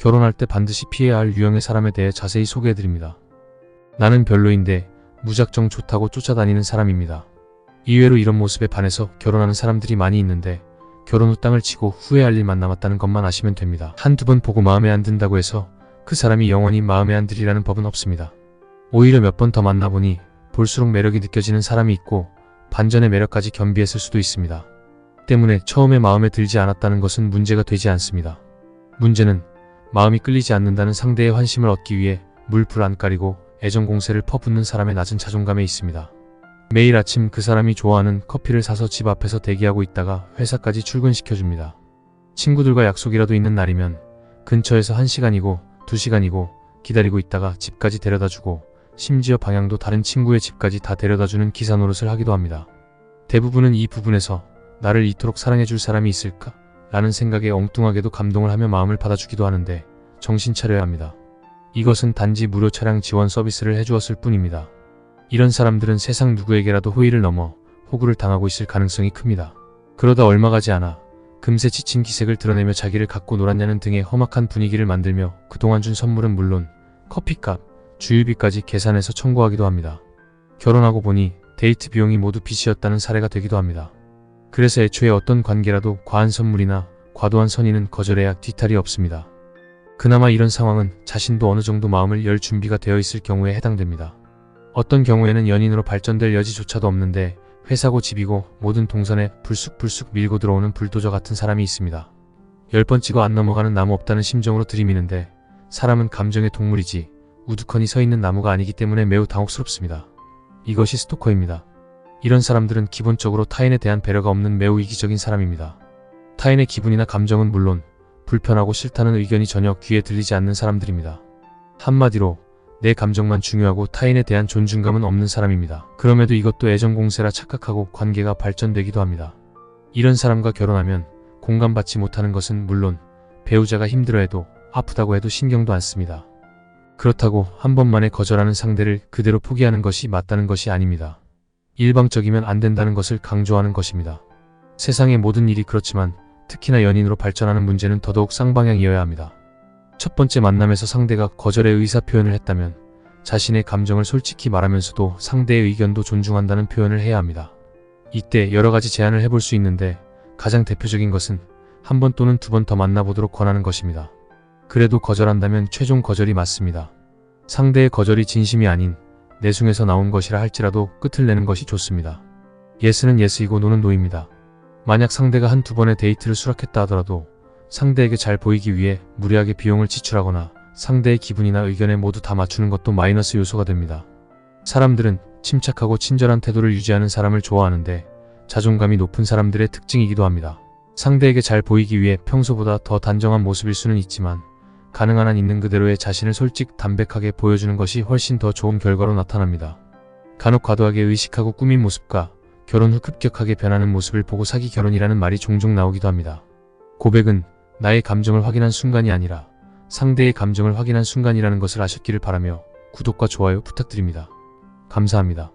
결혼할 때 반드시 피해야 할 유형의 사람에 대해 자세히 소개해드립니다. 나는 별로인데 무작정 좋다고 쫓아다니는 사람입니다. 이외로 이런 모습에 반해서 결혼하는 사람들이 많이 있는데 결혼 후 땅을 치고 후회할 일만 남았다는 것만 아시면 됩니다. 한두 번 보고 마음에 안 든다고 해서 그 사람이 영원히 마음에 안 들이라는 법은 없습니다. 오히려 몇 번 더 만나보니 볼수록 매력이 느껴지는 사람이 있고 반전의 매력까지 겸비했을 수도 있습니다. 때문에 처음에 마음에 들지 않았다는 것은 문제가 되지 않습니다. 문제는 마음이 끌리지 않는다는 상대의 환심을 얻기 위해 물불 안 가리고 애정 공세를 퍼붓는 사람의 낮은 자존감에 있습니다. 매일 아침 그 사람이 좋아하는 커피를 사서 집 앞에서 대기하고 있다가 회사까지 출근시켜줍니다. 친구들과 약속이라도 있는 날이면 근처에서 1시간이고 2시간이고 기다리고 있다가 집까지 데려다주고 심지어 방향도 다른 친구의 집까지 다 데려다주는 기사 노릇을 하기도 합니다. 대부분은 이 부분에서 나를 이토록 사랑해줄 사람이 있을까? 라는 생각에 엉뚱하게도 감동을 하며 마음을 받아주기도 하는데 정신 차려야 합니다. 이것은 단지 무료 차량 지원 서비스를 해주었을 뿐입니다. 이런 사람들은 세상 누구에게라도 호의를 넘어 호구를 당하고 있을 가능성이 큽니다. 그러다 얼마 가지 않아 금세 지친 기색을 드러내며 자기를 갖고 놀았냐는 등의 험악한 분위기를 만들며 그동안 준 선물은 물론 커피값, 주유비까지 계산해서 청구하기도 합니다. 결혼하고 보니 데이트 비용이 모두 빚이었다는 사례가 되기도 합니다. 그래서 애초에 어떤 관계라도 과한 선물이나 과도한 선의는 거절해야 뒤탈이 없습니다. 그나마 이런 상황은 자신도 어느 정도 마음을 열 준비가 되어 있을 경우에 해당됩니다. 어떤 경우에는 연인으로 발전될 여지조차도 없는데 회사고 집이고 모든 동선에 불쑥불쑥 밀고 들어오는 불도저 같은 사람이 있습니다. 10번 찍어 안 넘어가는 나무 없다는 심정으로 들이미는데 사람은 감정의 동물이지 우두커니 서 있는 나무가 아니기 때문에 매우 당혹스럽습니다. 이것이 스토커입니다. 이런 사람들은 기본적으로 타인에 대한 배려가 없는 매우 이기적인 사람입니다. 타인의 기분이나 감정은 물론 불편하고 싫다는 의견이 전혀 귀에 들리지 않는 사람들입니다. 한마디로 내 감정만 중요하고 타인에 대한 존중감은 없는 사람입니다. 그럼에도 이것도 애정 공세라 착각하고 관계가 발전되기도 합니다. 이런 사람과 결혼하면 공감받지 못하는 것은 물론 배우자가 힘들어해도 아프다고 해도 신경도 안 씁니다. 그렇다고 한 번만에 거절하는 상대를 그대로 포기하는 것이 맞다는 것이 아닙니다. 일방적이면 안 된다는 것을 강조하는 것입니다. 세상의 모든 일이 그렇지만 특히나 연인으로 발전하는 문제는 더더욱 쌍방향이어야 합니다. 첫 번째 만남에서 상대가 거절의 의사표현을 했다면 자신의 감정을 솔직히 말하면서도 상대의 의견도 존중한다는 표현을 해야 합니다. 이때 여러 가지 제안을 해볼 수 있는데 가장 대표적인 것은 한 번 또는 2번 더 만나보도록 권하는 것입니다. 그래도 거절한다면 최종 거절이 맞습니다. 상대의 거절이 진심이 아닌 내숭에서 나온 것이라 할지라도 끝을 내는 것이 좋습니다. 예스는 예스이고 노는 노입니다. 만약 상대가 1-2번의 데이트를 수락했다 하더라도 상대에게 잘 보이기 위해 무리하게 비용을 지출하거나 상대의 기분이나 의견에 모두 다 맞추는 것도 마이너스 요소가 됩니다. 사람들은 침착하고 친절한 태도를 유지하는 사람을 좋아하는데 자존감이 높은 사람들의 특징이기도 합니다. 상대에게 잘 보이기 위해 평소보다 더 단정한 모습일 수는 있지만 가능한 한 있는 그대로의 자신을 담백하게 보여주는 것이 훨씬 더 좋은 결과로 나타납니다. 간혹 과도하게 의식하고 꾸민 모습과 결혼 후 급격하게 변하는 모습을 보고 사기 결혼이라는 말이 종종 나오기도 합니다. 고백은 나의 감정을 확인한 순간이 아니라 상대의 감정을 확인한 순간이라는 것을 아셨기를 바라며 구독과 좋아요 부탁드립니다. 감사합니다.